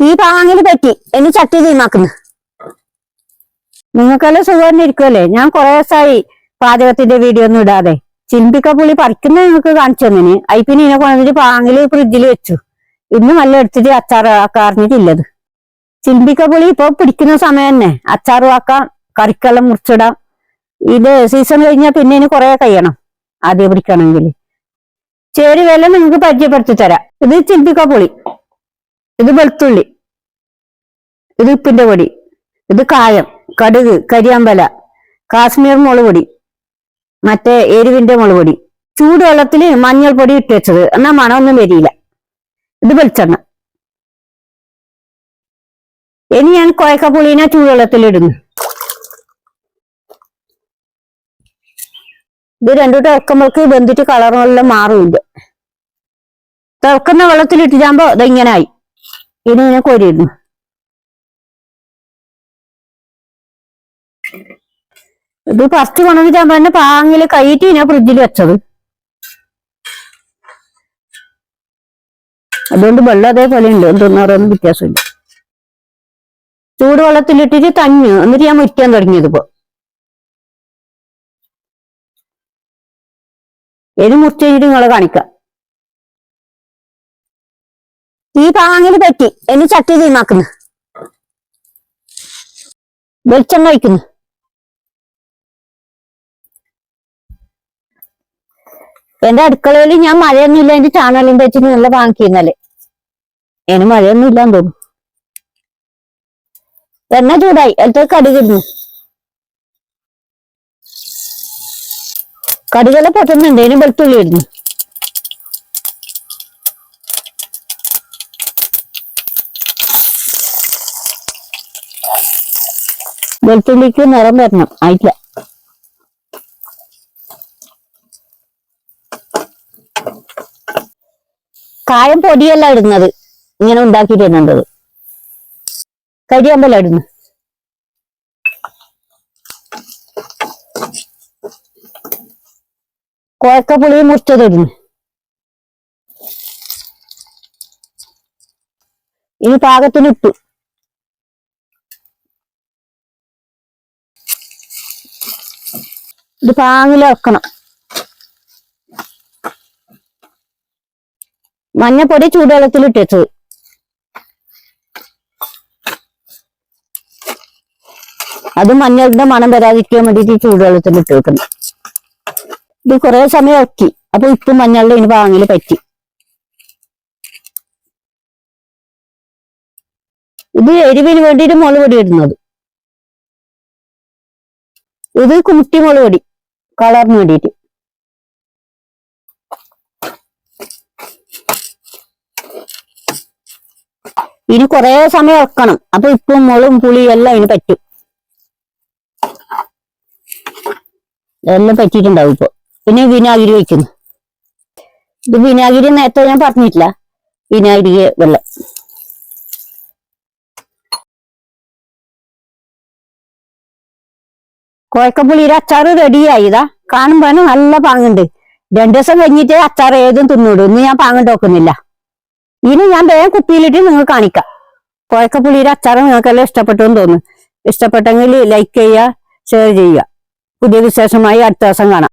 തീ പാങ്ങില് പറ്റി ഇനി ചട്ടി തീമാക്കുന്നു. നിങ്ങൾക്കെല്ലാം സുഖം ഇരിക്കുമല്ലേ? ഞാൻ കുറെ ദിവസമായി പാചകത്തിന്റെ വീഡിയോ ഒന്നും ഇടാതെ. ചിമ്പിക്കപ്പുളി പറിക്കുന്നത് നിങ്ങൾക്ക് കാണിച്ചു തന്നിന്. പിന്നെ ഇതിനെ കൊണ്ടിട്ട് പാങ്ങില് ഫ്രിഡ്ജിൽ വെച്ചു. ഇന്ന് നല്ല എടുത്തിട്ട് അച്ചാർ ആക്കാറിഞ്ഞിട്ടില്ലത്. ചിമ്പിക്കപ്പുളി ഇപ്പൊ പിടിക്കുന്ന സമയം തന്നെ അച്ചാറും ആക്കാം, കറിക്കെല്ലാം മുറിച്ചിടാം. ഇത് സീസൺ കഴിഞ്ഞാൽ പിന്നെ ഇനി കുറെ കഴിയണം ആദ്യം പിടിക്കണമെങ്കിൽ. ചേരുവെല്ലാം നിങ്ങൾക്ക് പരിചയപ്പെടുത്തി തരാം. ഇത് ചിമ്പിക്കപ്പുളി, ഇത് വെളുത്തുള്ളി, ഇത് ഉപ്പിന്റെ പൊടി, ഇത് കായം, കടുക്, കരിയാമ്പല, കാശ്മീർ മുളക് പൊടി, മറ്റേ എരിവിന്റെ മുളക് പൊടി, ചൂടുവെള്ളത്തിൽ മഞ്ഞൾപ്പൊടി ഇട്ട് വെച്ചത്, എന്നാ മണമൊന്നും വരില്ല. ഇത് വെളിച്ചെണ്ണ. ഇനി ഞാൻ കൊയക്കപ്പുളീനെ ചൂടുവെള്ളത്തിൽ ഇടുന്നു. ഇത് രണ്ടു തിളക്കുമ്പോൾക്ക് വെന്തിട്ട് കളറെല്ലാം മാറുമില്ല. തിളക്കുന്ന വെള്ളത്തിലിട്ടിട്ടാകുമ്പോ ഇതെങ്ങനായി. ഇനി ഇതിനെ കോരിയിടുന്നു. ഇത് ഫസ്റ്റ് കൊണ്ടുവന്നിട്ടാകുമ്പോ തന്നെ പാങ്ങില് കൈയിട്ട് ഞാൻ ഫ്രിഡ്ജിൽ വെച്ചത്. അതുകൊണ്ട് വെള്ളം അതേപോലെ ഉണ്ട്, എന്തൊന്നും വ്യത്യാസമില്ല. ചൂടുവെള്ളത്തിലിട്ടിട്ട് തഞ്ഞു എന്നിട്ട് ഞാൻ മുരിക്കാൻ തുടങ്ങിയത്. ഇപ്പൊ ഇനി മുറിച്ച് കഴിഞ്ഞിട്ട് നിങ്ങളെ കാണിക്കാം. ഈ പാങ്ങില് പറ്റി ഇനി ചട്ടി തീമാക്കുന്നു. വെളിച്ചെണ്ണ ഒഴിക്കുന്നു. എന്റെ അടുക്കളയിൽ ഞാൻ മഴയൊന്നുമില്ല, എന്റെ ചാണകം വെച്ചിട്ട് നല്ല വാങ്ങിക്കുന്നല്ലേ. ഇനി മഴയൊന്നും ഇല്ലാന്ന് തോന്നുന്നു. എണ്ണ ചൂടായി, അതിലേക്ക് കടുകിടുന്നു. കടുകെല്ലാം പൊട്ടുന്നുണ്ട്. ഇനി വെളുത്തുള്ളി ഇടുന്നു. വെളുത്തുള്ളിക്ക് നിറം വരണം, ആയിട്ടില്ല. കായം പൊടിയല്ല ഇടുന്നത്, ഇങ്ങനെ ഉണ്ടാക്കിയിട്ട് തന്നേണ്ടത്. കരിയാമ്പല ഇടുന്നു. കൊഴക്കപ്പുളി മുറിച്ചതിടുന്നു. ഇനി പാകത്തിന് ഇട്ടു. ഇത് പാങ്ങിൽ വെക്കണം. മഞ്ഞപ്പൊടി ചൂടുവെള്ളത്തിൽ ഇട്ടത്. അത് മഞ്ഞളുടെ മണം വരാതിരിക്കാൻ വേണ്ടിയിട്ട് ചൂടുവെള്ളത്തിൽ ഇട്ട് വെക്കണം. ഇത് കുറെ സമയം ഇറക്കി. അപ്പൊ ഉപ്പും മഞ്ഞളുടെ ഇനി പാങ്ങില് പറ്റി. ഇത് എരിവിന് വേണ്ടിയിട്ട് മുളക് പൊടി ഇടുന്നത്. ഇത് കുട്ടി മുളക് പൊടി കളറിന് വേണ്ടിയിട്ട്. ഇനി കുറെ സമയം ഇറക്കണം. അപ്പൊ ഉപ്പും മുളകും പുളിയും എല്ലാം ഇതിന് പറ്റും. എല്ലാം പറ്റിയിട്ടുണ്ടാവും ഇപ്പൊ. പിന്നെ വിനാഗിരി ഒഴിക്കുന്നു. ഇത് വിനാഗിരി നേരത്തെ ഞാൻ പറഞ്ഞിട്ടില്ല. വിനാഗിരി വെള്ളം. കൊഴക്കപ്പുളിയുടെ അച്ചാറ് റെഡിയായി. ഇതാ കാണുമ്പോ നല്ല പാങ്ങുണ്ട്. 2 ദിവസം കഴിഞ്ഞിട്ട് അച്ചാർ ഏതും തിന്നൂടും. ഇന്ന് ഞാൻ പാങ്ങ് നോക്കുന്നില്ല. ഇനി ഞാൻ വേഗം കുപ്പിയിലിട്ട് നിങ്ങൾ കാണിക്കാം. കൊഴക്കപ്പുളിയുടെ അച്ചാർ നിങ്ങൾക്കെല്ലാം ഇഷ്ടപ്പെട്ടു എന്ന് തോന്നുന്നു. ഇഷ്ടപ്പെട്ടെങ്കിൽ ലൈക്ക് ചെയ്യുക, ഷെയർ ചെയ്യുക. പുതിയ വിശേഷമായി അടുത്ത ദിവസം കാണാം.